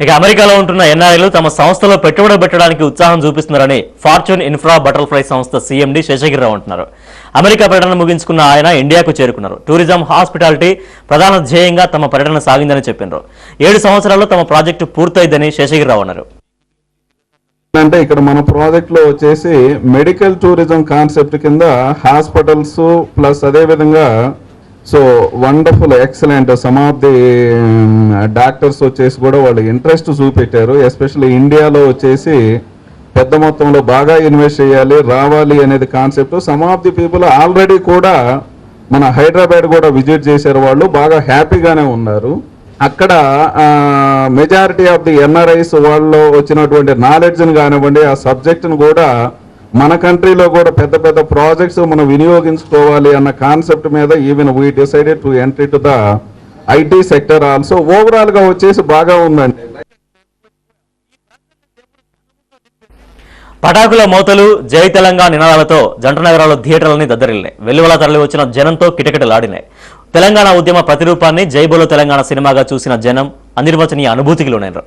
ఇక అమెరికాలో ఉంటున్న ఎన్ఆర్ఐలు తమ సంస్థలో పెట్టుబడి పెట్టడానికి ఉత్సాహం చూపిస్తున్నారని ఫార్చ్యూన్ ఇన్ఫ్రా బటర్ఫ్లై సంస్థ సీఎండీ శేషగిరిరావు అంటున్నారు. అమెరికా పర్యటన ముగించుకున్న ఆయన ఇండియాకు చేరుకున్నారు. టూరిజం, హాస్పిటాలిటీ ప్రధాన ధ్యేయంగా తమ పర్యటన సాగిందని చెప్పినారు. 7 సంవత్సరాల్లో తమ ప్రాజెక్టు పూర్తయిందని శేషగిరిరావు అన్నారు. అంటే ఇక్కడ మన ప్రాజెక్ట్ లో వచ్చేసి మెడికల్ టూరిజం కాన్సెప్ట్ కింద హాస్పిటల్స్ ప్లస్ అదే విధంగా so wonderful excellent some of the doctors వచ్చేసి కూడా వాళ్ళు ఇంట్రెస్ట్ చూపెట్టారు. ఎస్పెషల్లీ ఇండియాలో వచ్చేసి పెద్ద మొత్తంలో బాగా ఇన్వెస్ట్ చేయాలి రావాలి అనేది concept. Some of the people already కూడా మన హైదరాబాద్ కూడా విజిట్ చేశారు, వాళ్ళు బాగా హ్యాపీగానే ఉన్నారు. అక్కడ మెజారిటీ ఆఫ్ ది ఎన్ఆర్ఐస్ వాళ్ళు వచ్చినటువంటి నాలెడ్జ్ని కానివ్వండి, ఆ సబ్జెక్ట్ను కూడా మన కంట్రీలో కూడా పెద్ద పెద్ద ప్రాజెక్ట్స్ మనం వినియోగించుకోవాలి అన్న కాన్సెప్ట్ మీద even we decided to entry to the IT sector also. ఓవరాల్గా వచ్చేసి బాగా ఉందండి. పటాకుల మోతలు, జై తెలంగాణ నినాదాలతో జంట నగరాల్లో థియేటర్లని దద్దరిల్లాయి. వెల్లువల తరలి వచ్చిన జనంతో కిటకిటలాడినాయి. తెలంగాణ ఉద్యమ ప్రతిరూపాన్ని జై బోలో తెలంగాణ సినిమాగా చూసిన జనం అనిర్వచనీయ అనుభూతికి లోనైనారు.